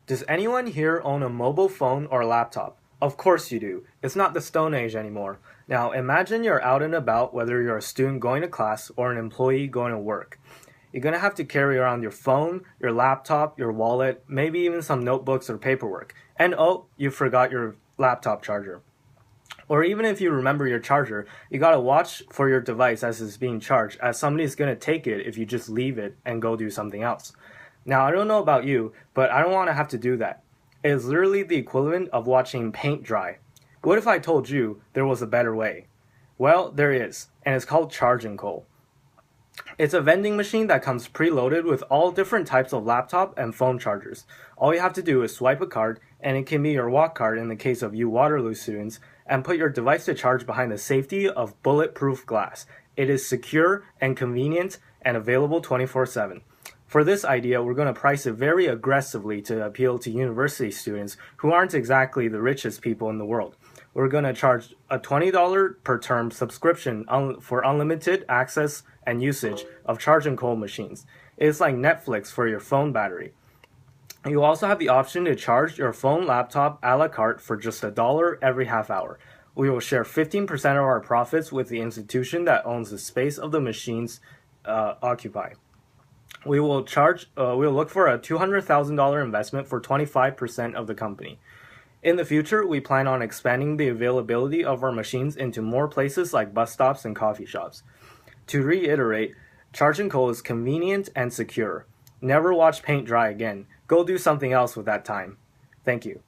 Does anyone here own a mobile phone or laptop? Of course you do. It's not the Stone Age anymore. Now imagine you're out and about, whether you're a student going to class or an employee going to work. You're going to have to carry around your phone, your laptop, your wallet, maybe even some notebooks or paperwork. And oh, you forgot your laptop charger. Or even if you remember your charger, you gotta watch for your device as it's being charged, as somebody's gonna take it if you just leave it and go do something else. Now, I don't know about you, but I don't wanna have to do that. It is literally the equivalent of watching paint dry. What if I told you there was a better way? Well, there is, and it's called Charge and Coal. It's a vending machine that comes preloaded with all different types of laptop and phone chargers. All you have to do is swipe a card, and it can be your walk card in the case of you Waterloo students, and put your device to charge behind the safety of bulletproof glass. It is secure and convenient and available 24/7. For this idea, we're going to price it very aggressively to appeal to university students who aren't exactly the richest people in the world. We're going to charge a $20 per term subscription for unlimited access and usage of Charge and Coal machines. It's like Netflix for your phone battery. You also have the option to charge your phone laptop a la carte for just $1 every half hour. We will share 15% of our profits with the institution that owns the space of the machines occupy. We will look for a $200,000 investment for 25% of the company. In the future, we plan on expanding the availability of our machines into more places like bus stops and coffee shops. To reiterate, Charge and Coal is convenient and secure. Never watch paint dry again. Go do something else with that time. Thank you.